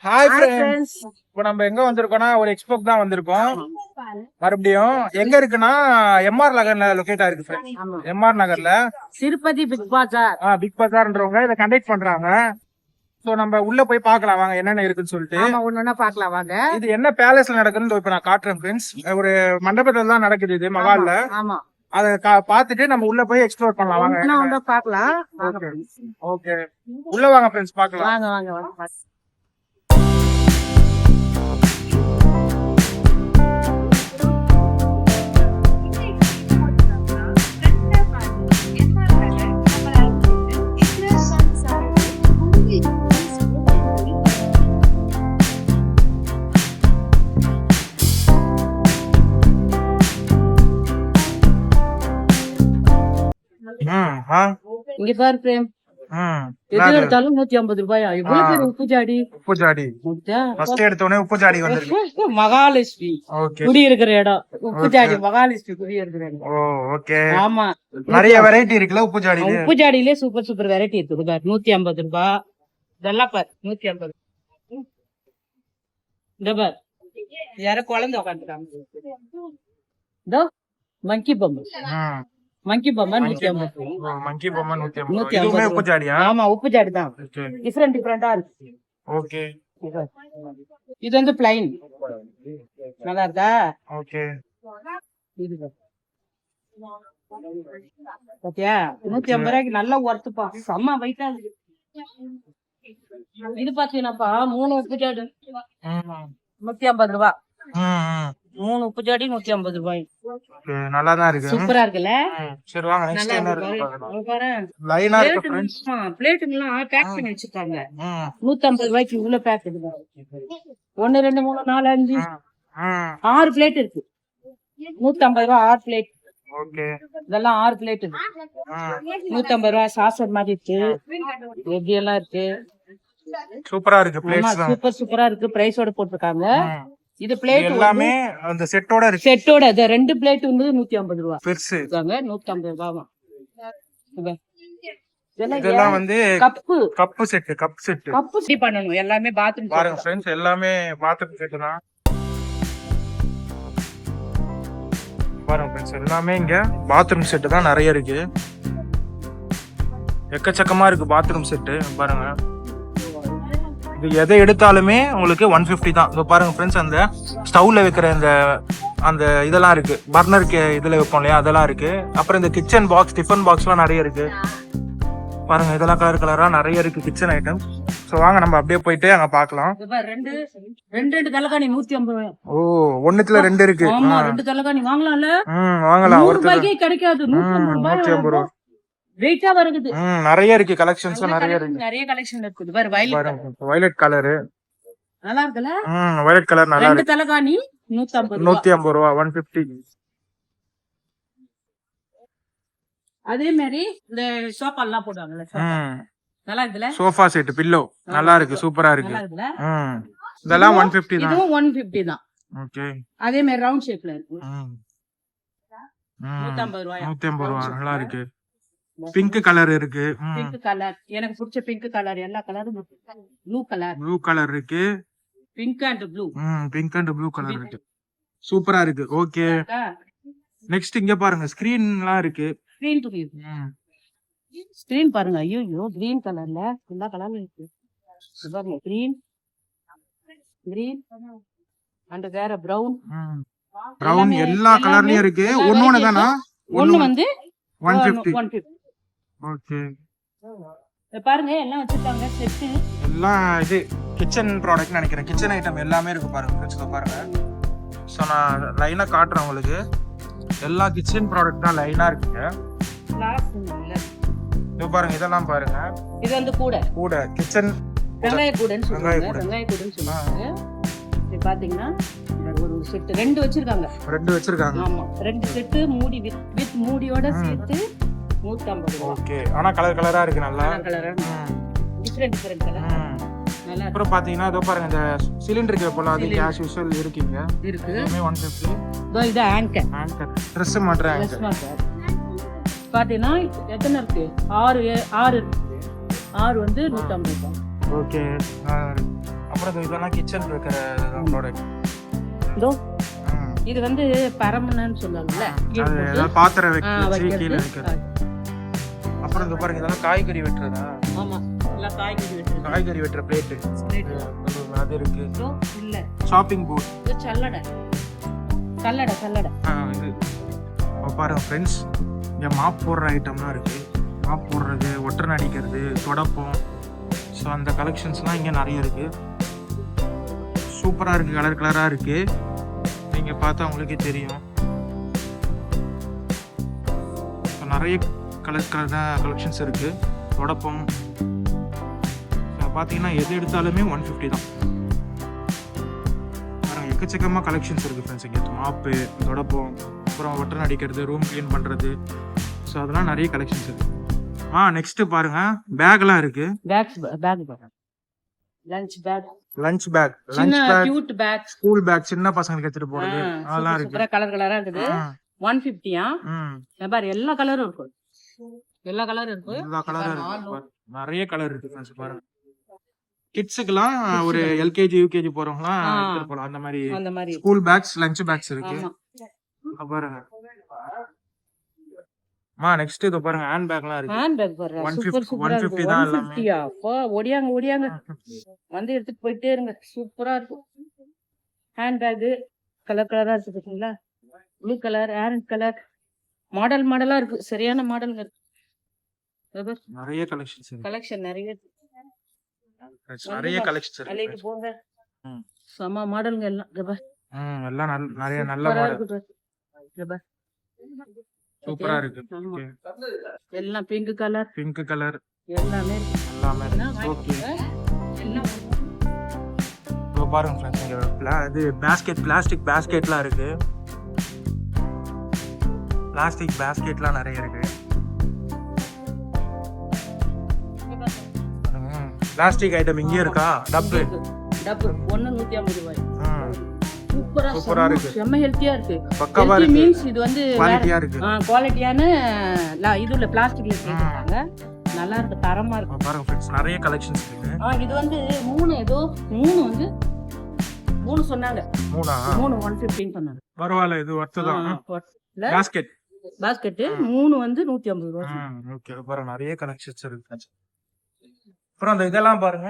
Hi friends, இப்போ நம்ம எங்க வந்திருக்கோம்னா ஒரு எக்ஸ்போக்கு தான் வந்திருக்கோம். மறுபடியும் எங்க இருக்குன்னா எம்ஆர் நகர்ல லொகேட் ஆயிருக்கு ஃப்ரெண்ட்ஸ். எம்ஆர் நகர்ல திருப்பதி பிக் பஜார் பிக் பஜார்ன்றவங்க இதை கண்டக்ட் பண்றாங்க. சோ நம்ம உள்ள போய் பார்க்கலாம் வாங்க என்னென்ன இருக்குன்னு சொல்லிட்டு. ஒண்ணு பார்க்கலாம் வாங்க. இது என்ன பேலஸ்ல நடக்குதுன்னு இப்ப நான் காட்டுறேன் ஃப்ரெண்ட்ஸ். ஒரு மண்டபத்துல தான் நடக்குது இது மகால்ல. ஆமா, அத பாத்துட்டு நம்ம உள்ள போய் எக்ஸ்ப்ளோர் பண்ணலாம் வாங்க. பார்க்கலாம். ஓகே, உள்ள வாங்க ஃப்ரெண்ட்ஸ் பார்க்கலாம். வாங்க வாங்க வாங்க. இங்க பாரு பிரேம், எது எடுத்தாலும் 150 ரூபாயா? இவ்வளவு பேர் உப்பு ஜாடி மகாலட்சுமி குடி இருக்கிற இடம். உப்பு ஜாடி மகாலட்சுமி குடி இருக்கிற இடம். ஆமா, நிறைய வெரைட்டி இருக்குல்ல உப்பு ஜாடி. உப்பு ஜாடியிலே சூப்பர் சூப்பர் வெரைட்டி இருக்குது பாரு. 150 ரூபாய் இதெல்லாம் பாரு. 150. இந்த பாரு யார குழந்தை உட்காந்துருக்காங்க. இதோ மங்கி பொம்மை. மங்கி பொம்மை 150. மங்கி பொம்மை 150. உப்பு ஜாடியா? ஆமா, உப்பு ஜாடி தான். டிஃபரெண்டா இருக்கு. ஓகே, இது வந்து பிளைன். நல்லா இருக்கா? ஓகே, இது பாத்தியா? 150 ரூபாய்க்கு நல்ல ஒர்த்துப்பா. செம்ம வெயிட்டா இருக்கு. இது பாத்தீங்கன்னாப்பா 3 உப்பு ஜாடி 150 ரூபாய். 3 உப்பு ஜாடி 150 ரூபாய். நல்லா தான் இருக்கு. சூப்பரா இருக்குல்ல? சரி வாங்க நெக்ஸ்ட் என்ன இருக்கு பாரு. லைனா இருக்கு फ्रेंड्स. பிளேட்டுங்கலாம் பேக் பண்ணி வச்சிருக்காங்க. 150 ரூபாய்க்கு உள்ள பேக் இருக்கு. 1 2 3 4 5 6 பிளேட் இருக்கு. 150 ரூபாய் 6 பிளேட். ஓகே, இதெல்லாம் 6 பிளேட் இருக்கு. 150 ரூபாய். சாசர் மாதிரி இருக்கு. எப்படி எல்லாம் இருக்கு. சூப்பரா இருக்கு. பிளேட்ஸ் தான் சூப்பரா இருக்கு. பிரைஸோட போட்டுருக்காங்க. இது பிளேட் எல்லாமே அந்த செட்டோட இருக்கு. செட்டோட அது 2 பிளேட் வந்து 150 ரூபாய். பெருசு 150 ரூபாய். இதெல்லாம் வந்து கப் செட் பண்ணனும். எல்லாமே பாத்ரூம் பாருங்க फ्रेंड्स, எல்லாமே பாத்ரூம் செட் தான் பாருங்க फ्रेंड्स. எல்லாமே இங்க பாத்ரூம் செட் தான் நிறைய இருக்கு. எக்கச்சக்கமா இருக்கு பாத்ரூம் செட் பாருங்க. இது எதை எடுத்தாலுமே உங்களுக்கு 150 தான். இதோ பாருங்க ஃப்ரெண்ட்ஸ், அந்த ஸ்டவ்ல வைக்கிற அந்த இதெல்லாம் இருக்கு. பர்னருக்கு இதுல வைப்போம் இல்லையா, அதெல்லாம் இருக்கு. அப்புறம் இந்த கிச்சன் பாக்ஸ், டிஃபன் பாக்ஸ் எல்லாம் நிறைய இருக்கு பாருங்க. இதெல்லாம் கலர் கலரா நிறைய இருக்கு கிச்சன் ஐட்டம். சோ வாங்க நம்ம அப்படியே போயிட்டு அங்க பாக்கலாம். ரெண்டு தலைகாணி 150. ஓ, ஒண்ணுத்துல 2 இருக்கு. ஆமா, 2 தலைகாணி வாங்கலாம்ல? வாங்கலாம். ஒரு ரூபாய்க்கு கிடைக்காது. 150 ரூபாய் வெயிட்டா வருது. நிறைய இருக்கு கலெக்ஷன்ஸ். நிறைய கலெக்ஷன் இருக்குது பாரு. வயலட் கலர் நல்லா இருக்குல? வயலட் கலர் நல்லா இருக்கு. 2 தலைகாணி 150 ரூபாய் 150. அதே மாதிரி இந்த சோஃபா எல்லாம் போடுவாங்கல்ல, நல்லா இருக்குல? சோஃபா செட் பில்லோ நல்லா இருக்கு. சூப்பரா இருக்கு. இதெல்லாம் 150 தான். இதுவும் 150 தான். ஓகே, அதே மாதிரி ரவுண்ட் ஷேப்ல இருக்கு. 150 ரூபாய். 150 ரூபாய் நல்லா இருக்கு. பிங்க் கலர் இருக்கு. பிங்க் கலர் எனக்கு பிடிச்ச பிங்க் கலர். எல்லா கலரும். ப்ளூ கலர் இருக்கு. Pink and blue. Pink and blue colour இருக்கு. சூப்பரா இருக்கு. ஓகே, நெக்ஸ்ட் இங்க பாருங்க ஸ்கிரீன்லாம் இருக்கு. ஸ்கிரீன் பாருங்க. ஐயோ, கிரீன் கலர்ல எல்லா கலர்ல இருக்கு. பாருங்க, கிரீன் அண்ட் வேற பிரவுன் எல்லா கலர்லயும் இருக்கு. ஒண்ணு தானா? ஒண்ணு வந்து 150. ஓகே, பாருங்க எல்லாம் வச்சிருக்காங்க செட். எல்லாம் இது கிச்சன் ப்ராடக்ட் நினைக்கிறேன். கிச்சன் ஐட்டம் எல்லாமே இருக்கு பாருங்க. பாருங்க, சோ நான் லைனா காட்டுறேன் உங்களுக்கு. எல்லா கிச்சன் ப்ராடக்ட் தான் லைனா இருக்குங்க. இது பாருங்க, இதெல்லாம் பாருங்க. இது வந்து கூட கிச்சன் வெங்காய கூடன்னு சொல்லுவாங்க. இது பாத்தீங்கன்னா ஒரு செட் 2 வச்சிருக்காங்க. ஆமா, 2 செட் மூடி வித் மூடியோட சேர்த்து 150 ரூபாய். ஓகே, ஆனா கலர் கலரா இருக்கு. நல்லா கலரா டிஃபரண்ட் கலர் நல்லா. அப்புறம் பாத்தீங்கன்னா இதோ பாருங்க, இந்த சிலிண்டருக்கு போல அது கேஷ் யூஷுவல் இருக்குங்க. இருக்கு. இதுமே 150. இது ஆங்கர் Dress மாட்ற ஆங்கர். பாத்தீங்கன்னா எத்தனை இருக்கு? 6 இருக்கு. 6 வந்து 150 ரூபாய். ஓகே, அப்புறம் இதெல்லாம் கிச்சன் இருக்கிற ப்ராடக்ட். இதோ இது வந்து பரமனன்னு சொல்லுவாங்கல்ல, அது ஏதாவது பாத்திரம் வச்சு கீழே வைக்கிறது. அப்புறம் இங்க பாருங்க, இதெல்லாம் காய்கறி வெட்டுறதா? ஆமா, எல்லாம் காய்கறி வெட்டுறது. காய்கறி வெட்டுற பிளேட் அது இருக்கு. இல்ல ஷாப்பிங் போர்ட். இது சல்லடை. சல்லடை இது பாருங்க ஃப்ரெண்ட்ஸ், இங்க மாப் போடுற ஐட்டம்லாம் இருக்கு. மாப் போடுறது, ஒட்டரை அடிக்கிறது, தொடப்பம். ஸோ அந்த கலெக்ஷன்ஸ்லாம் இங்கே நிறைய இருக்கு. சூப்பராக இருக்கு, கலர் கலராக இருக்கு. நீங்க பார்த்தா உங்களுக்கே தெரியும். நிறைய கலர் கலெக்ஷன்ஸ் இருக்கு. தொடப்பம் பார்த்தீங்கன்னா எது எடுத்தாலுமே 150 தான். எக்கச்சக்கமாக கலெக்ஷன்ஸ் இருக்கு ஃப்ரெண்ட்ஸ். இங்கே மாப்பு, தொடப்பம், அப்புறம் ஒட்டரை அடிக்கிறது, ரூம் க்ளீன் பண்ணுறது. ஸோ அதெல்லாம் நிறைய கலெக்ஷன்ஸ் இருக்கு. நெக்ஸ்ட் பாருங்க, பேக்லாம் இருக்கு. Lunch bag, cute bag, school bag, சின்ன பசங்களுக்கு எடுத்துட்டு போறது, அதெல்லாம் இருக்கு. கலர் கலரா இருக்குது. 150. பாரு, எல்லா கலரும் இருக்கு. எல்லா கலரும் இருக்கு. நிறைய கலர் இருக்கு ஃப்ரெண்ட்ஸ். பாருங்க, கிட்ஸுக்குலாம் ஒரு எல்கேஜி யூகேஜி போறவங்கலாம் எடுத்துட்டு போலாம். அந்த மாதிரி ஸ்கூல் பேக்ஸ், லஞ்ச் பேக்ஸ் இருக்கு. பாருங்க. நெக்ஸ்ட் இது பாருங்க, ஹேண்ட் பேக்லாம் இருக்கு. ஹேண்ட் பேக் பாருங்க, சூப்பர் சூப்பரா இருக்கு. 150 தான் எல்லாமே. அப்பா ஓடியாங்க வந்து எடுத்துட்டு போயிட்டே இருங்க. சூப்பரா இருக்கு. ஹேண்ட் பேக் கலர் கலரா இருக்கு பாத்தீங்களா? ப்ளூ கலர், ஆரஞ்சு கலர், மாடலா இருக்கு. சரியான மாடலுங்க இருக்கு. நிறைய கலெக்ஷன்ஸ் இருக்கு. கலெக்ஷன் நிறைய இருக்கு. நிறைய கலெக்ஷன்ஸ் இருக்கு. அலைக்கு போங்க. சம மாடலுங்க எல்லாம். எல்லாம் நிறைய நல்ல மாடல். சூப்பரா இருக்கு. எல்லாம் பிங்க் கலர் எல்லாமே ஓகே. பாருங்க ஃப்ரெண்ட்ஸ், இது பாஸ்கெட், பிளாஸ்டிக் பாஸ்கெட்லாம் இருக்கு. பிளாஸ்டிக் பாஸ்கெட்லாம் நிறைய இருக்கு. பிளாஸ்டிக் ஐட்டம் இங்கே இருக்கா? டப்பு 150 ரூபாய். சூப்பரா இருக்கு. செம்ம ஹெல்த்தியா இருக்கு. பக்காவா இருக்கு. மீன்ஸ் இது வந்து குவாலிட்டியா இருக்கு. குவாலிட்டியான இதுல பிளாஸ்டிக்ல செஞ்சிருக்காங்க. நல்லா இருக்கு, தரமா இருக்கு. பாருங்க ஃப்ரெண்ட்ஸ், நிறைய கலெக்ஷன்ஸ் இருக்கு. இது வந்து 3 சொன்னாங்க. 3 150 சொன்னாங்க. பரவாயில்ல, இது வர்த்து தான். பாஸ்கெட் 3 வந்து 150 ரூபாய். ஓகே. பாருங்க, நிறைய கலெக்ஷன்ஸ் இருக்கு. அப்புறம் அந்த இதெல்லாம் பாருங்க,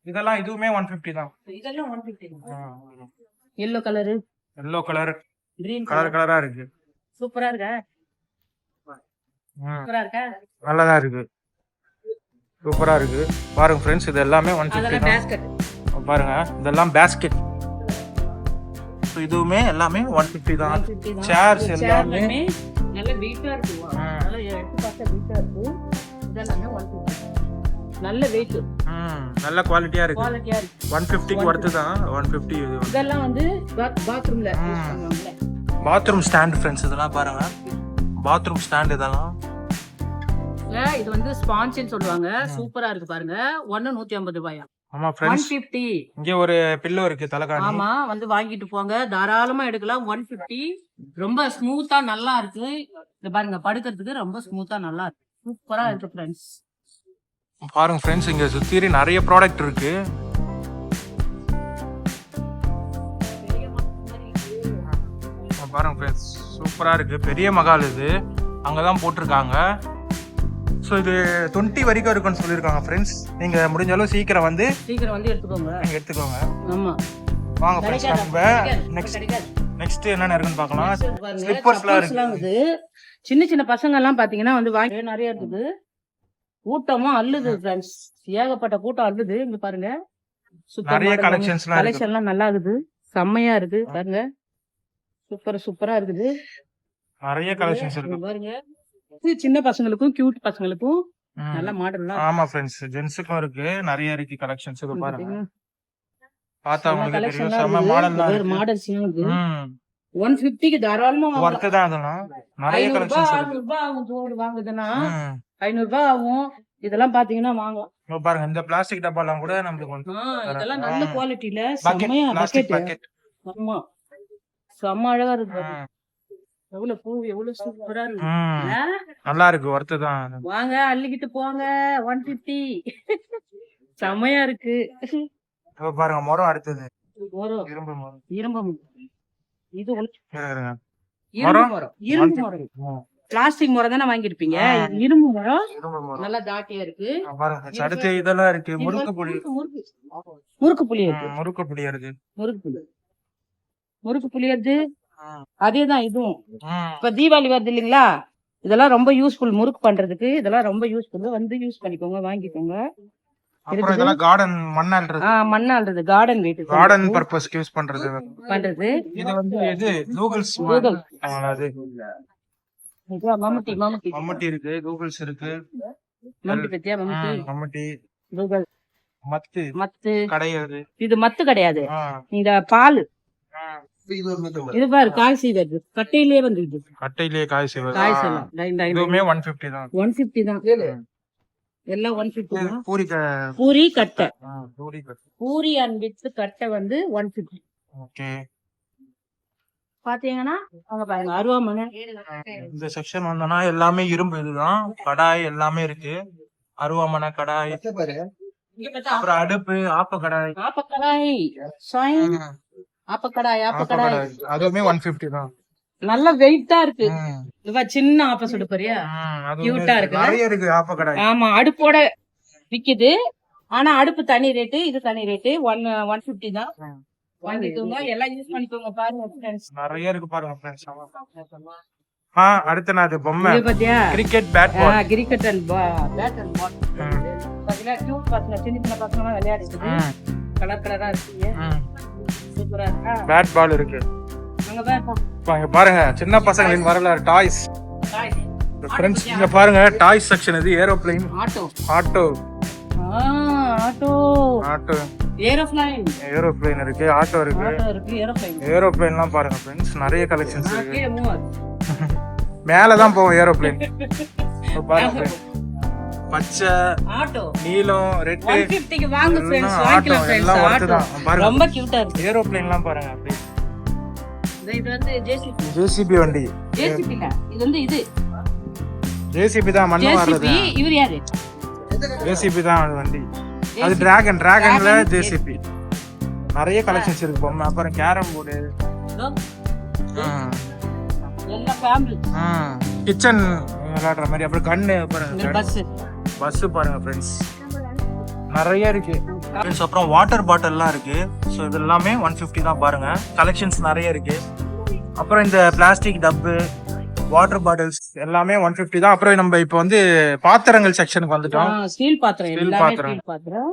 இதெல்லாம் இதுவுமே 150 தான். இதெல்லாம் 150 தான். yellow கலர், green கலரா இருக்கு. சூப்பரா இருக்கா? நல்லதா இருக்கு. சூப்பரா இருக்கு. பாருங்க ஃப்ரெண்ட்ஸ், இது எல்லாமே 150 தான். பாருங்க, இதெல்லாம் பாஸ்கெட். இதுவுமே எல்லாமே 150 தான். சேர்ஸ் எல்லாமே நல்ல வெயிட்டா இருக்கு. நல்ல எடுத்து பார்த்தா வெயிட்டா இருக்கு. இதெல்லாம் 150. நல்ல வெயிட், நல்ல குவாலிட்டியா இருக்கு. 150க்கு வர்த்து தான். 150. இதெல்லாம் வந்து பாத்ரூம்ல யூஸ் பண்ணுவாங்கல, பாத்ரூம் ஸ்டாண்ட் ஃப்ரெண்ட்ஸ். இதெல்லாம் பாருங்க, பாத்ரூம் ஸ்டாண்ட். இதெல்லாம் இது வந்து ஸ்பாஞ்சுன்னு சொல்லுவாங்க. சூப்பரா இருக்கு பாருங்க. 150 ரூபாயா? ஆமா ஃப்ரெண்ட்ஸ், 150. இங்க ஒரு பில்லோ இருக்கு, தலகாணி. ஆமா, வந்து வாங்கிட்டு போங்க, தாராளமா எடுக்கலாம். 150. ரொம்ப ஸ்மூத்தா நல்லா இருக்கு. இது பாருங்க, படுக்கிறதுக்கு ரொம்ப ஸ்மூத்தா நல்லா இருக்கு. சூப்பரா இருக்கு ஃப்ரெண்ட்ஸ். பாருங்க ஃப்ரெண்ட்ஸ், இங்க சுத்தி நிறைய ப்ராடக்ட் இருக்கு. பாருங்க ஃப்ரெண்ட்ஸ், சூப்பரா இருக்கு. பெரிய மகால் இது, அங்கதான் போட்டிருக்காங்க. ஸோ இது 20 வரைக்கும் இருக்குன்னு சொல்லியிருக்காங்க ஃப்ரெண்ட்ஸ். நீங்க முடிஞ்ச அளவு சீக்கிரம் வந்து எடுத்துக்கோங்க. ஆமா, வாங்க ஃப்ரெண்ட்ஸ், நம்ம நெக்ஸ்ட் என்னென்ன இருக்குன்னு பார்க்கலாம். ஸ்லிப்பர்ஸ்லாம் இருக்கு. சின்ன சின்ன பசங்க எல்லாம் பாத்தீங்கன்னா வந்து வாங்கி நிறைய இருக்குது. கூட்டமும் அள்ளுது ஃப்ரெண்ட்ஸ், ஏகப்பட்ட கூட்டம் அள்ளுது. இங்க பாருங்க, நிறைய கலெக்ஷன்ஸ்லாம் நல்லா இருக்குது. செம்மையா இருக்கு பாருங்க, சூப்பரா இருக்குது. நிறைய கலெக்ஷன்ஸ் இருக்கு பாருங்க. சின்ன பசங்களுக்கும் கியூட் பசங்களுக்கும் நல்ல மாடல்லாம். ஆமா ஃப்ரெண்ட்ஸ், ஜென்ஸுக்கும் இருக்கு, நிறைய இருக்கு கலெக்ஷன்ஸ். இது பாருங்க, பார்த்தா உங்களுக்கு தெரியும். செம்ம மாடல்லாம் இருக்கு. மாடல்ஸ் இருக்கு. 150க்கு தாராளமா வர்த்து தான். அதெல்லாம் நிறைய கலெக்ஷன்ஸ் இருக்கு. 500 ரூபாய் ஆகும். ஜோடி வாங்குதுன்னா 500 ரூபாய் ஆகும். இதெல்லாம் பாத்தீங்கன்னா வாங்கலாம். பாருங்க, இந்த பிளாஸ்டிக் டப்பாலாம் கூட நமக்கு இதெல்லாம் நல்ல குவாலிட்டில செம்மையா பக்கெட். ஆமா, செம்ம அழகா இருக்கு. எவ்வளவு பூ, எவ்வளவு சூப்பரா இருக்கு. நல்லா இருக்கு, வர்த்து தான். வாங்க, அள்ளிக்கிட்டு போங்க. 150 செம்மையா இருக்கு. இப்ப பாருங்க முறம் அடுத்தது மரம் இரும்பு முறம். இரும்பு மரம். இது இருங்க, இருங்க. இரும்பு மரம். இரும்பு மரம். பிளாஸ்டிக் மரம் தானே வாங்கிருப்பீங்க. இரும்பு மரம் இரும்பு முறம். நல்லா தாட்டியா இருக்கு. பாருங்க அடுத்து இதெல்லாம் இருக்கு. முறுக்கு புளி. முறுக்கு புளி இருக்கு. முறுக்கு புளி இருக்கு. முறுக்கு புளி. முறுக்கு புளி வருது. அதேதான் இதுவும். இப்ப தீபாவளி வருது இல்லைங்களா, இதெல்லாம் ரொம்ப யூஸ்ஃபுல். முறுக்கு பண்றதுக்கு இதெல்லாம் ரொம்ப யூஸ்ஃபுல். வந்து யூஸ் பண்ணிக்கோங்க, வாங்கிக்கோங்க. அப்புறம் இதெல்லாம் கார்டன் மண்ணால்றது. மண்ணால்றது கார்டன் வெயிட் கார்டன் பர்பஸ்க்கு யூஸ் பண்றது. இது வந்து இது கூகுள்ஸ் அது மம்முட்டி மம்முட்டி மம்முட்டி இருக்கு, கூகுள்ஸ் இருக்கு. மம்முட்டி பத்தியா? மம்முட்டி மம்முட்டி கூகுள் மத்து மத்து கிடையாது. இது மத்து கிடையாது. இந்த பால் இது பாரு காய் செய்வது கட்டையிலேயே வந்துருது. கட்டையிலேயே காய் செய்வது. காய் செய்யலாம். இதுவுமே 150 தான். 150 தான். எல்லாம் 150 தான். பூரி பூரி கட்டை. பூரி கட்டை. பூரி அண்ட் வித் கட்டை வந்து 150. ஓகே. பாத்தீங்கன்னா அங்க பாருங்க அருவாமனை. இந்த செக்ஷன் வந்தோம்னா எல்லாமே இரும்பு இதுதான். கடாய் எல்லாமே இருக்கு. அருவாமனை கடாய், அப்புறம் அடுப்பு, ஆப்பக்கடாய். ஆப்பக்கடாய் ஆப்பக்கடாய் ஆப்பக்கடாய் அதுவுமே 150 தான். நல்ல வெயிட்டா இருக்கு. இவ சின்ன ஆப்ப சுடு பாரியா, கியூட்டா இருக்கு. நிறைய இருக்கு ஆப்பக்கடாய். ஆமா, அடுப்போட விக்குது. ஆனா அடுப்பு தனி ரேட்டு, இது தனி ரேட்டு. 150 தான். வாங்கிக்கோங்க, எல்லாம் யூஸ் பண்ணிக்கோங்க. பாருங்க ஃப்ரெண்ட்ஸ், நிறைய இருக்கு பாருங்க ஃப்ரெண்ட்ஸ். அடுத்து நான் பொம்மை பாத்தியா, cricket bat ball. Cricket and bat and ball பாத்தீங்களா? கியூட் பசங்க, சின்ன சின்ன பசங்க விளையாடுறது. கலர் கலரா இருக்கு, சூப்பரா இருக்கா? பேட் பால் இருக்கு. அங்க பாருங்க சின்ன பசங்களின் வரலாறு டாய்ஸ். ஃப்ரெண்ட்ஸ் இங்க பாருங்க டாய்ஸ் செக்ஷன். இது aeroplane, auto auto auto auto aeroplane. Aeroplane இருக்கு, ஆட்டோ இருக்கு, ஏரோப்ளேன்லாம் பாருங்க ஃப்ரெண்ட்ஸ். நிறைய கலெக்ஷன்ஸ் இருக்கு. மேலதான் போவோம் ஏரோப்ளேன். பாருங்க பச்சை, ஆட்டோ, நீலம், ரெட், 150க்கு வாங்க फ्रेंड्स, வாங்கிக்கலாம் फ्रेंड्ஸ். ஆட்டோ ரொம்ப கியூட்டா இருக்கு. ஏரோப்ளேன்லாம் பாருங்க அப்படியே. இது வந்து ஜேசிபி வண்டி. ஜேசிபி இல்ல, இது வந்து இது ஜேசிபி தான், மண்ணு வாருது. இவர் யாரு? ஜேசிபி தான் வண்டி. அது டிராகன்ல ஜேசிபி. நிறைய கலெக்ஷன்ஸ் இருக்கு பொம்மை. அப்புறம் கேரம் போர்டு, எல்லா ஃபேமிலி கிச்சன் விளையாடுற மாதிரி. அப்புறம் கண்ணு பாருங்க, பஸ் பாருங்க ஃப்ரெண்ட்ஸ். நிறைய இருக்கு ஃப்ரெண்ட்ஸ். அப்புறம் வாட்டர் பாட்டில்லாம் இருக்கு. ஸோ இது எல்லாமே 150 தான். பாருங்க கலெக்ஷன்ஸ் நிறைய இருக்கு. அப்புறம் இந்த பிளாஸ்டிக் டப்பு, வாட்டர் பாட்டில்ஸ் எல்லாமே 150 தான். அப்புறம் நம்ம இப்போ வந்து பாத்திரங்கள் செக்ஷனுக்கு வந்துட்டோம். ஸ்டீல் பாத்திரம், எல்லாமே ஸ்டீல் பாத்திரம்.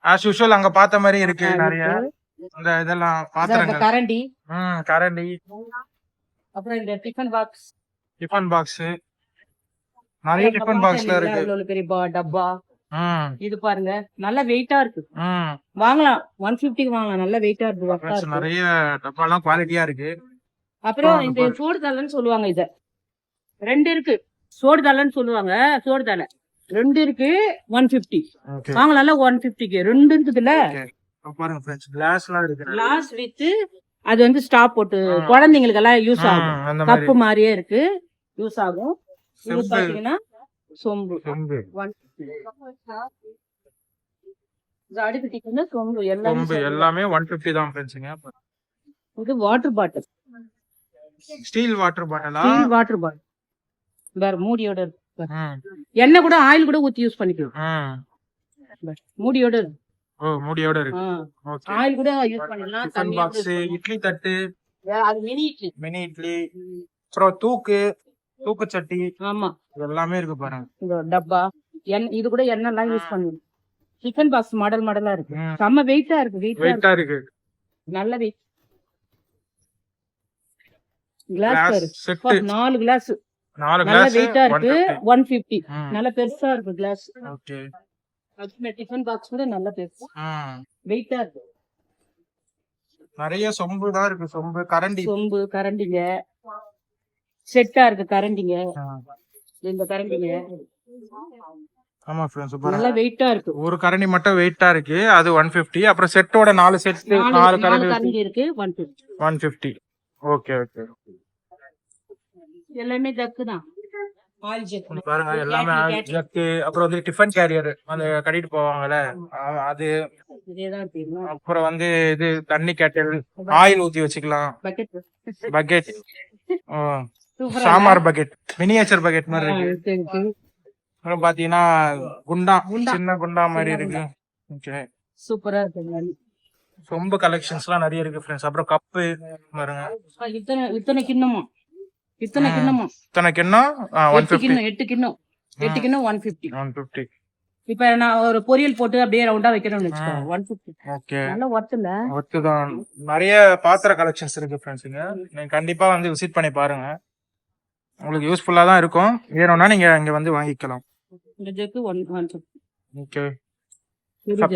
ஆஸ் யூஷுவல் அங்க பார்த்த மாதிரி இருக்கு நிறைய. இந்த இதெல்லாம் பாத்திரங்கள், கரண்டி, கரண்டி, அப்புறம் இந்த டிஃபன் பாக்ஸ், டிஃபன் பாக்ஸ், நிறைய டிஃபன் பாக்ஸ்ல இருக்கு. இவ்வளவு பெரிய டப்பா. இது பாருங்க நல்ல வெயிட்டா இருக்கு. வாங்கலாம், 150க்கு வாங்கலாம். நல்ல வெயிட்டா இருக்கு. நிறைய டப்பாலாம் குவாலிட்டியா இருக்கு. அப்புறம் இந்த சோடு தலன்னு சொல்லுவாங்க. இத ரெண்டு இருக்கு, சோடு தலன்னு சொல்லுவாங்க. சோடு தலை ரெண்டு இருக்கு, 150 வாங்கலாம். 150க்கு ரெண்டு இருக்குதுல்ல. பாருங்க ஃப்ரெண்ட்ஸ், கிளாஸ்லாம் இருக்கு. கிளாஸ் வித் அது வந்து ஸ்டாப் போட்டு குழந்தைங்களுக்கு எல்லாம் யூஸ் ஆகும். கப்பு மாதிரியே இருக்கு, யூஸ் ஆகும். இது பாத்தீங்கன்னா சொம்பு, அடிக்கடிக்கு சொம்பு எல்லாமே 150 தான் ஃப்ரெண்ட்ஸ்ங்க. இது வாட்டர் பாட்டில், ஸ்டீல் வாட்டர் பாட்டிலா? ஸ்டீல் வாட்டர் பாட்டில் வேற மூடியோட இருக்கு. எண்ணெய் கூட ஆயில் கூட ஊத்தி யூஸ் பண்ணிக்கலாம். மூடியோட இருக்கு. மூடியோட இருக்கு. ஆயில் கூட யூஸ் பண்ணிக்கலாம். டிஃபன் பாக்ஸ், இட்லி தட்டு, அது மினி இட்லி, அப்புறம் தூக்கு சட்டி. ஆமா, எல்லாமே இருக்கு பாருங்க. இந்த டப்பா இது கூட எண்ணெய் எல்லாம் யூஸ் பண்ணுவோம். டிஃபன் பாக்ஸ் மாடலா இருக்கு. செம்ம வெயிட்டா இருக்கு. வெயிட்டா இருக்கு, நல்ல வெயிட். கிளாஸ் செட் 4 கிளாஸ் நல்ல வெயிட்டா இருக்கு. 150 நல்ல பெருசா இருக்கு கிளாஸ். ஓகே. அதுமே டிஃபன் பாக்ஸ் கூட நல்ல பெருசு, வெயிட்டா இருக்கு. நிறைய சொம்பு தான் இருக்கு. சொம்பு கரண்டிங்க செட்டா இருக்கு. கரண்டிங்க, இந்த கரண்டிங்க ஆமா ஃப்ரெண்ட்ஸ், நல்ல வெயிட்டா இருக்கு. ஒரு கரண்டி மட்டும் வெயிட்டா இருக்கு, அது 150. அப்புறம் செட்டோட 4 செட் 4 கரண்டி இருக்கு, 150. Okay okay. எல்லாமே தக்கு தான். ஆயில் ஜெக் பாருங்க எல்லாமே ஜக்கு. அப்புறம் வந்து டிஃபன் கேரியர் அந்த கட்டிட்டு போவாங்கல்ல அது. இதேதான் தெரியும். அப்புறம் வந்து இது தண்ணி கேட்டல், ஆயில் ஊத்தி வச்சுக்கலாம். Bucket bucket, sambar bucket, miniature bucket மாதிரி இருக்கு. அப்புறம் பாத்தீங்கன்னா குண்டா, சின்ன குண்டா மாதிரி இருக்கு. ஓகே, சூப்பரா இருக்கு. சொம்பு கலெக்ஷன்ஸ்லாம் நிறைய இருக்கு ஃப்ரெண்ட்ஸ். அப்புறம் கப்பு பாருங்க. இத்தனை கிண்ணமா இத்தனை கிண்ணம் 150. 8 கிண்ணம் 150. 150. இப்ப நான் ஒரு பொரியல் போட்டு அப்படியே ரவுண்டா வைக்கிறேன்னு வச்சுக்கோ 150. ஓகே, நல்ல ஒர்த்துல ஒர்த்துதான். நிறைய பாத்திர கலெக்ஷன்ஸ் இருக்கு ஃப்ரெண்ட்ஸுங்க. நீங்க கண்டிப்பா வந்து விசிட் பண்ணி பாருங்க, உங்களுக்கு யூஸ்ஃபுல்லா தான் இருக்கும். வேணும்னா நீங்க இங்க வந்து வாங்கிக்கலாம். இந்த ஜக்கு 150. ஓகே,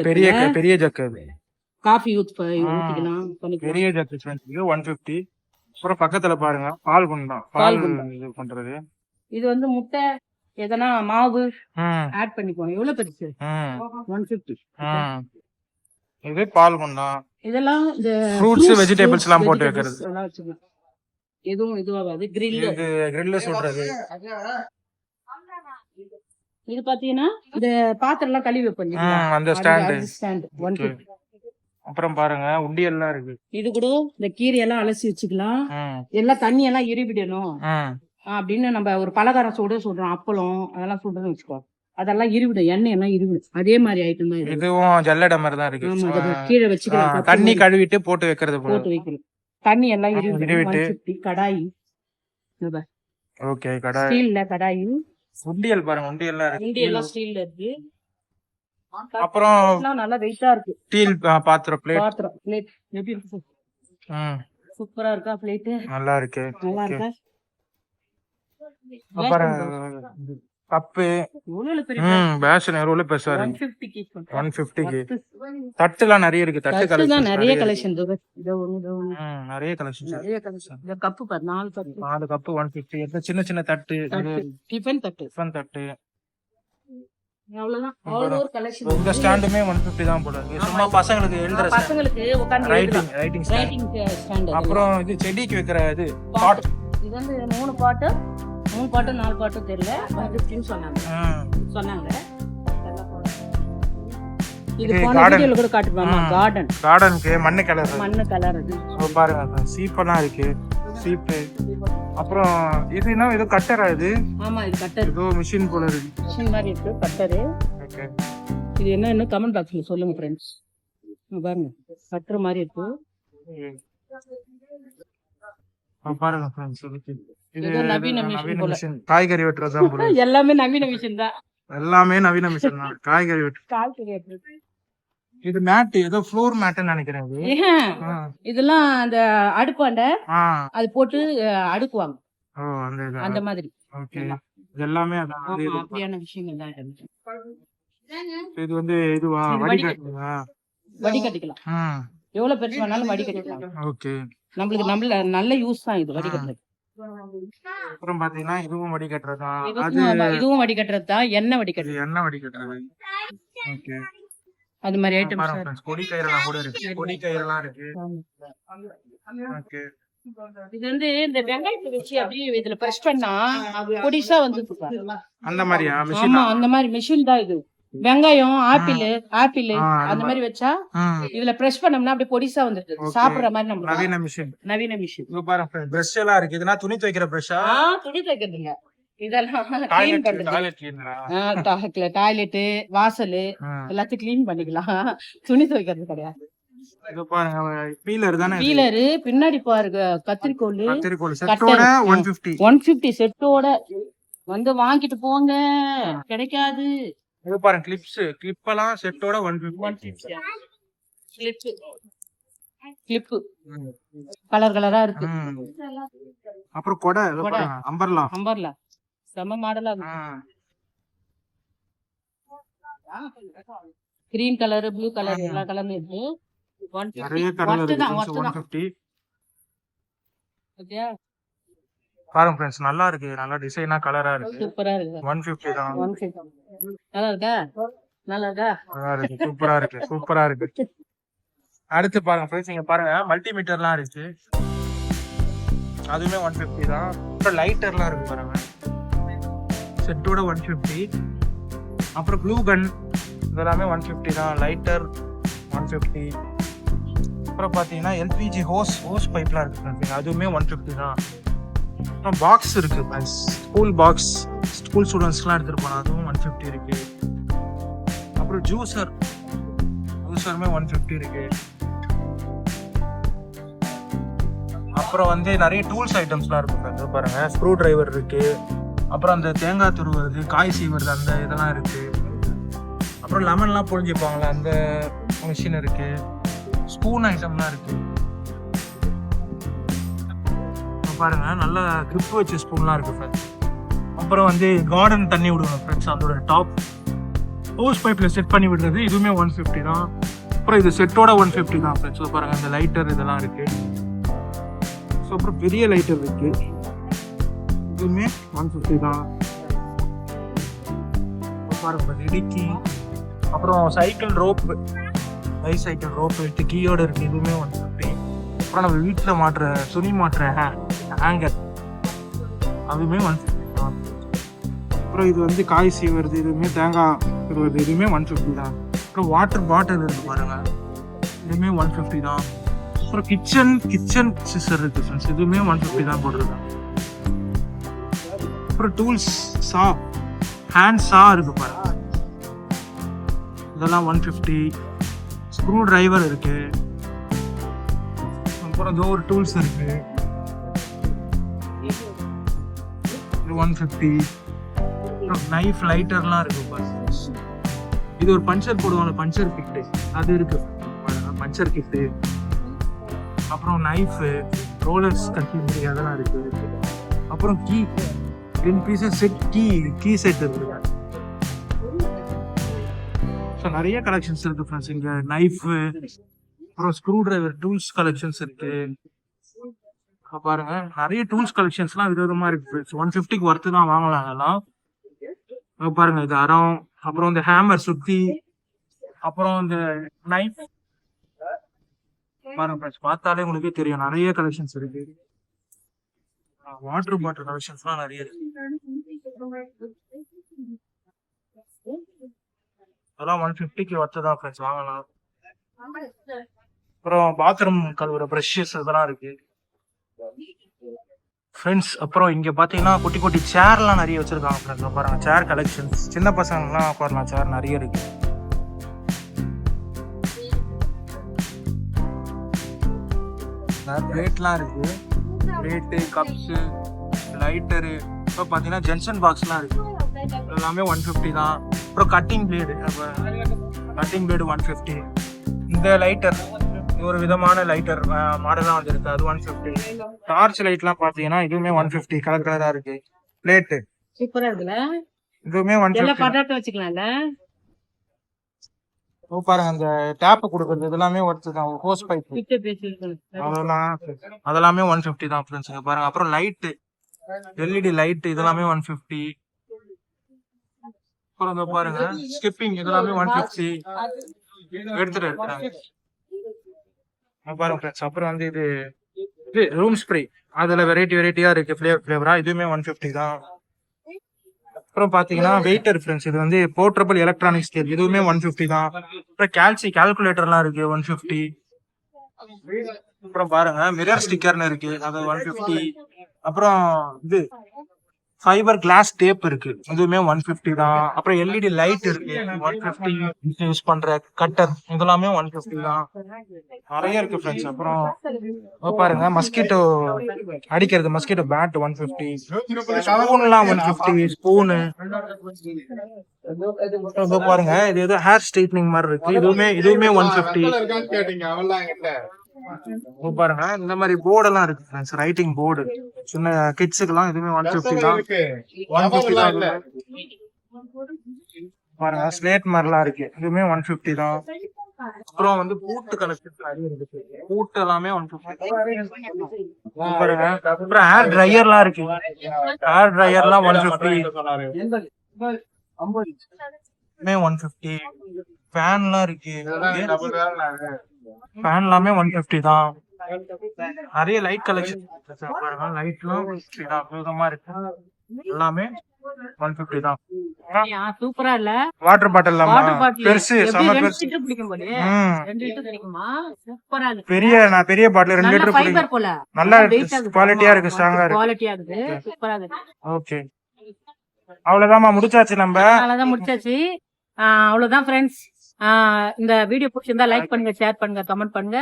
பெரிய பெரிய ஜக்கு அது. காஃபி ஊத்திக்கலாம். பெரிய ஜக்கு ஃப்ரெண்ட்ஸ் 150. அப்புறம் பக்கத்துல பாருங்க பால் குண்டா, பால் இது பண்றது. இது வந்து முட்டை எதனா மாவு ஆட் பண்ணிக்குவோம். எவ்வளவு பெருசு? 150. இது பால் குண்டா. இதெல்லாம் இந்த ஃப்ரூட்ஸ் வெஜிடபிள்ஸ் எல்லாம் போட்டு வைக்கிறது. எல்லாம் வச்சுக்கலாம். இதுவாகாது. கிரில், இது கிரில் சுடுறது. இது பாத்தீங்கன்னா இந்த பாத்திரம் எல்லாம் கழுவி வைப்போம் அந்த ஸ்டாண்ட் 150. அப்புறம் பாருங்க உண்டியல்லாம் இருக்கு. இது கூட இந்த கீரையெல்லாம் அலசி வச்சுக்கலாம். எல்லாம் தண்ணி எல்லாம் இருவிடணும் அப்படின்னு நம்ம ஒரு பலகாரம் சுடுறோம், அப்பளம் அதெல்லாம் சுடுறோம்னு வச்சுக்கோ, அதெல்லாம் இருவிடும், எண்ணெய் எல்லாம் இருவிடும். அதே மாதிரி ஐட்டம் தான் இதுவும் ஜல்லடை மாதிரி தான் இருக்கு. கீழே வச்சுக்கலாம், தண்ணி கழுவிட்டு போட்டு வைக்கிறது, போட்டு வைக்கணும். தண்ணி எல்லாம் இருவிட்டு. கடாயி, ஓகே, கடாய், ஸ்டீல்ல கடாயி. உண்டியல் பாருங்க, உண்டியல்லாம் இருக்கு. உண்டியெல்லாம் ஸ்டீல்ல இருக்கு. அப்புறம் நல்லா வெயிட்டா இருக்கு. ஸ்டீல் பாத்திரம், பிளேட் எப்படி இருக்கு? சூப்பரா இருக்கா பிளேட்? நல்லா இருக்கு. நல்லா இருக்கா? அப்புறம் கப்பு, பேஷன் எவ்வளவு பெருசா இருக்கு. 150க்கு தட்டுலாம் நிறைய இருக்கு. தட்டு கலெக்ஷன் நிறைய கலெக்ஷன். நிறைய கலெக்ஷன். இந்த கப்பு பாரு, 4 கப்பு 150. சின்ன சின்ன தட்டு, டிஃபன் தட்டு. அவ்வளவுதான். அவ்வளவு ஒரு கலெக்ஷன். இந்த ஸ்டாண்டுமே 150 தான் போடுறாங்க. சும்மா பசங்களுக்கு எழுதுற, பசங்களுக்கு உட்கார்ந்து ரைட்டிங் ஸ்டாண்ட். அப்புறம் இது செடிக்கு வைக்கிற இது பாட். இது வந்து 3 பாட்டு 4 பாட்டு தெரியல, 150 சொன்னாங்க. இது போன வீடியோல கூட காட்டுவாங்க. கார்டனுக்கு மண்ணு கலர் அது பாருங்க. சீப்பெல்லாம் இருக்கு, சீப்பு. அப்புறம் இது என்ன, ஏதோ கட்டரா இது? ஆமா, இது கட்டர். ஏதோ மிஷின் போல இருக்கு, மிஷின் மாதிரி இருக்கு கட்டர். ஓகே, இது என்ன கமெண்ட் பாக்ஸ்ல சொல்லுங்க ஃப்ரெண்ட்ஸ். பாருங்க, கட்டர் மாதிரி இருக்கு. பாருங்க ஃப்ரெண்ட்ஸ், இது நவீன மிஷின். காய்கறி வெட்டுறதா போல. எல்லாமே நவீன மிஷின் தான். எல்லாமே நவீன மிஷின் தான். காய்கறி வெட்டு. இது மேட், ஏதோ ஃப்ளோர் மேட்னு நினைக்கிறேன். இதெல்லாம் அந்த அடுப்பாண்ட அது போட்டு அடுக்குவாங்க. அந்த மாதிரி. ஓகே, இது எல்லாமே அதான் அப்படியான விஷயங்கள் தான். இது வந்து இதுவா, வடிகட்டிக்கலாம். எவ்வளவு பெருசு வேணாலும் வடிகட்டிக்கலாம். ஓகே, நம்மளுக்கு நல்ல யூஸ் தான் இது வடிகட்டுறது. அப்புறம் பாத்தீங்கன்னா இதுவும் வடிகட்டுறது தான். இதுவும் வடிகட்டுறது தான். எண்ணெய் வடிகட்டுறது. ஓகே, அது மாதிரி ஐட்டம்ஸ். கொடி கயிறெல்லாம் கூட இருக்கு. கொடி கயிறெல்லாம் இருக்கு. ஓகே, இது வந்து இந்த வெங்காயத்தை வச்சு அப்படியே இதுல பிரஸ் பண்ணா பொடிசா வந்து அந்த மாதிரியா மிஷின்? ஆமா, அந்த மாதிரி மிஷின் தான் இது. வெங்காயம், ஆப்பிள் அந்த மாதிரி வச்சா இதுல பிரஸ் பண்ணோம்னா அப்படியே பொடிசா வந்துருது, சாப்பிடுற மாதிரி. நம்ம நவீன மிஷின். இங்க பாருங்க, பிரஷ் எல்லாம் இருக்கு. இதுனா துணி துவைக்கிற பிரஷா? துணி துவைக்கிறதுங்க. இதெல்லாம் கிளீன் பண்றது. டாய்லெட், வாசல் எல்லாத்தையும் கிளீன் பண்ணிக்கலாம். துணி துவைக்கிறது கிடையாது. இது பாருங்க, பீலர் தானே. பீலர் பின்னாடி பாருங்க, கத்திரிக்கோல் செட்டோட 150 செட்டோட வந்து வாங்கிட்டு போங்க, கிடைக்காது. இது பாருங்க, கிளிப் எல்லாம் செட்டோட 150. கிளிப் கலர் கலரா இருக்கு. அப்புறம் கொடை, அம்பர்லா செம மாடலா இருக்கு. கிரீன் கலர், ப்ளூ கலர் எல்லா கலரும் இருக்கு. 150. பாருங்க ஃப்ரெண்ட்ஸ், நல்லா இருக்கு. நல்லா டிசைனா கலரா இருக்கு. சூப்பரா இருக்கு. 150 தான். நல்லா இருக்கா? நல்லா இருக்கு. சூப்பரா இருக்கு. அடுத்து பாருங்க ஃப்ரெண்ட்ஸ், இங்க பாருங்க மல்டிமீட்டர்லாம் இருக்கு. அதுவுமே 150 தான். அப்புறம் லைட்டர்லாம் இருக்கு பாருங்க. செட்டோட 150. அப்புறம் ப்ளூ கன் இதெல்லாமே 150 தான். லைட்டர் 150. அப்புறம் பார்த்தீங்கன்னா எல்பிஜி ஹோஸ் பைப்லாம் இருக்குது, அதுவுமே 150 தான். அப்புறம் பாக்ஸ் இருக்குது, ஸ்கூல் பாக்ஸ், ஸ்கூல் ஸ்டூடெண்ட்ஸ்க்குலாம் எடுத்துகிட்டு போனால் அதுவும் 150 இருக்குது. அப்புறம் ஜூஸருமே 150 இருக்குது. அப்புறம் வந்து நிறைய டூல்ஸ் ஐட்டம்ஸ்லாம் இருக்குது பாருங்க. ஸ்க்ரூ டிரைவர் இருக்குது. அப்புறம் அந்த தேங்காய் துருவுறது, காய் சீவுறது, அந்த இதெல்லாம் இருக்குது. அப்புறம் லெமன்லாம் புழிஞ்சிப்பாங்களே அந்த மிஷின் இருக்குது. ஸ்பூன் ஐட்டம்லாம் இருக்குது பாருங்க. நல்ல கிரிப் வச்ச ஸ்பூன்லாம் இருக்குது ஃப்ரெண்ட்ஸ். அப்புறம் வந்து கார்டன் தண்ணி விடுவாங்க ஃப்ரெண்ட்ஸ், அதோட டாப் ஹோஸ் பைப்பில் செட் பண்ணி விடுறது, இதுவுமே 150 தான். அப்புறம் இது செட்டோட 150 தான் ஃப்ரெண்ட்ஸ். பாருங்க அந்த லைட்டர் இதெல்லாம் இருக்குது. ஸோ அப்புறம் பெரிய லைட்டர் இருக்குது, இதுவுமே 150 தான். பாருங்க இடுக்கி. அப்புறம் சைக்கிள் ரோப்பு, பைசைக்கிள் ரோப்பு எடுத்து கீயோட இருக்குது, இதுவுமே 150. அப்புறம் நம்ம வீட்டில் துணி மாட்டுற ஹேங்கர், அதுவுமே 150 தான். அப்புறம் இது வந்து காய் சீவுறது, இதுவுமே தேங்காய் துருவுறது, இதுவுமே 150 தான். அப்புறம் வாட்டர் பாட்டில் இருக்குது பாருங்க, இதுவுமே 150 தான். அப்புறம் கிச்சன் சிசர் இருக்குது ஃப்ரெண்ட்ஸ், இதுவுமே 150 தான் போட்டிருக்காங்க. அப்புறம் டூல்ஸ் ஹேண்ட் சா இருக்கு பாருங்க, இதெல்லாம் 150. ஸ்க்ரூ டிரைவர் இருக்கு. அப்புறம் இதோ ஒரு டூல்ஸ் இருக்கு, இது 150. அப்புறம் நைஃப் லைட்டர்லாம் இருக்கு பாருங்க. இது ஒரு பஞ்சர் போடுவாங்க, பஞ்சர் கிட்டு, அது இருக்கு பாருங்க, பஞ்சர் கிட்டு. அப்புறம் நைஃபு, ரோலர்ஸ் கட்டி அதெல்லாம் இருக்கு. அப்புறம் 10 பீசஸ் செட் கீ செட் இருக்கு. ஸோ நிறைய கலெக்ஷன்ஸ் இருக்கு ஃப்ரெண்ட்ஸ் இங்கே. நைஃபு, அப்புறம் ஸ்க்ரூ டிரைவர், டூல்ஸ் கலெக்ஷன்ஸ் இருக்கு பாருங்க. நிறைய டூல்ஸ் கலெக்ஷன்ஸ்லாம் விதவிதமா இருக்கு ஃப்ரெண்ட்ஸ். 150க்கு ஒர்த்து தான், வாங்கலாம் அதெல்லாம். பாருங்க இது அறம், அப்புறம் இந்த ஹேமர் சுத்தி, அப்புறம் இந்த நைஃப் பாருங்க ஃப்ரெண்ட்ஸ், பார்த்தாலே உங்களுக்கே தெரியும் நிறைய கலெக்ஷன்ஸ் இருக்கு. வாட்டர் பாட்டில் கலெக்ஷன்ஸ்லாம் நிறைய இருக்கு, அதெல்லாம் 150க்கு ஒர்த்து தான் ஃப்ரெண்ட்ஸ், வாங்கலாம். அப்புறம் பாத்ரூம் கழுவுற ப்ரஷஸ் இதெல்லாம் இருக்கு ஃப்ரெண்ட்ஸ். அப்புறம் இங்க பாத்தீங்கன்னா குட்டி குட்டி சேர்லாம் நிறைய வச்சிருக்காங்க ஃப்ரெண்ட்ஸ். பாருங்க சேர் கலெக்ஷன்ஸ், சின்ன பசங்கலாம் உட்காரலாம் சேர் நிறைய இருக்கு. பிளேட்லாம் இருக்கு, பிளேட்டு, கப்ஸு, லைட்டரு. இப்போ பார்த்தீங்கன்னா ஜென்சன் பாக்ஸ்லாம் இருக்கு, எல்லாமே 150 தான். அப்புறம் கட்டிங் பிளேடு 150. இந்த லைட்டர் ஒரு விதமான லைட்டர் மாடலாக வந்துருக்கு, அது 150. டார்ச் லைட்லாம் பார்த்தீங்கன்னா இதுவுமே 150, கலர் கலராக இருக்கு. பிளேட்டு சூப்பரா இருக்குல்ல, இதுவுமே 150 வச்சுக்கலாம்ல. பாருங்க அந்த டேப் கொடுக்குறது இதெல்லாமே ஒர்த்து தான். ஹோஸ் பைப் அதெல்லாமே 150 தான் ஃப்ரெண்ட்ஸ் பாருங்க. அப்புறம் லைட்டு, எல்இடி லைட் இதெல்லாமே 150. அப்புறம் இந்த பாருங்க ஸ்கிப்பிங் இதெல்லாமே 150 எடுத்துட்டு இருக்காங்க பாருங்க ஃப்ரெண்ட்ஸ். அப்புறம் வந்து இது ரூம் ஸ்ப்ரே, அதுல வெரைட்டியா இருக்கு, ஃபிளேவரா, இதுவுமே 150 தான். அப்புறம் பாத்தீங்கன்னா வெயிட்டர் ஃப்ரெண்ட்ஸ், இது வந்து போர்ட்டபிள் எலக்ட்ரானிக் ஸ்கேல், இதுவுமே 150 தான். அப்புறம் கால்குலேட்டர்லாம் இருக்கு 150. அப்புறம் பாருங்க மிரர் ஸ்டிக்கர்னு இருக்கு, அது 150. அப்புறம் இது ஃபைபர் கிளாஸ் டேப் இருக்கு, இதுவுமே 150 தான். அப்புறம் எல்இடி லைட் இருக்கு 150. யூஸ் பண்ற கட்டர் இதெல்லாமே 150 தான். நிறைய இருக்கு ஃப்ரெண்ட்ஸ். அப்புறம் பாருங்க மஸ்கிட்டோ அடிக்கிறது, மஸ்கிட்டோ பேட் 150. ஸ்பூன்லாம் 150, ஸ்பூனு. பாருங்க இது ஏதோ ஹேர் ஸ்ட்ரைட்னிங் மாதிரி இருக்கு, இதுவுமே 150. பாருங்க இந்த மாதிரி போர்டெல்லாம் இருக்கு ஃப்ரெண்ட்ஸ், ரைட்டிங் போர்டு சின்ன கிட்ஸுக்கெல்லாம், இதுவுமே 150 தான். 150 தான். பாருங்க ஸ்லேட் மாதிரிலாம் இருக்கு, இதுவுமே 150 தான். அப்புறம் வந்து பூட்டு கலெக்ஷன் நிறைய இருக்கு, பூட்டு எல்லாமே 150. பாருங்க அப்புறம் ஹேர் ட்ரையர்லாம் இருக்கு, ஹேர் ட்ரையர்லாம் 150. 150. ஃபேன்லாம் இருக்கு, ஃபேன் எல்லாமே 150 தான். நிறைய லைட் கலெக்ஷன் பாருங்க, லைட்லாம் விதமா இருக்கு, எல்லாமே 150 தான். சூப்பரா இல்ல வாட்டர் பாட்டில் வாட்டர் பாட்டில் பெருசு, செம பெருசு. லிட்டர் பிடிக்கும் போல ம். 2 லிட்டர் கிடைக்குமா சூப்பரா இருக்கு பெரிய பாட்டில் 2 நல்ல லிட்டர் பிடிக்கும். ஃபைபர் போல நல்லா weight ஆகுது. குவாலிட்டியா இருக்கு, ஸ்ட்ராங்கா இருக்கு. குவாலிட்டியா இருக்கு சூப்பரா இருக்கு ஓகே, அவ்வளவுதாம்மா, முடிச்சாச்சு நம்ம. அவ்வளவுதான் முடிச்சாச்சு. அவ்வளவுதான் ஃப்ரெண்ட்ஸ். இந்த வீடியோ பிடிச்சிருந்தா லைக் பண்ணுங்க, ஷேர் பண்ணுங்க, கமெண்ட் பண்ணுங்க,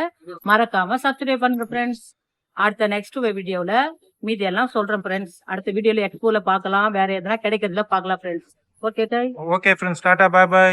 மறக்காம சப்ஸ்கிரைப் பண்ணுங்க ஃப்ரெண்ட்ஸ். அடுத்த நெக்ஸ்ட் வீடியோல மீதி எல்லாம் சொல்றேன் ஃப்ரெண்ட்ஸ். அடுத்த வீடியோல எக்ஸ்போல பார்க்கலாம், வேற எதனா கிடைக்கிறதுல பார்க்கலாம் friends. Okay okay friends, tata, bye by.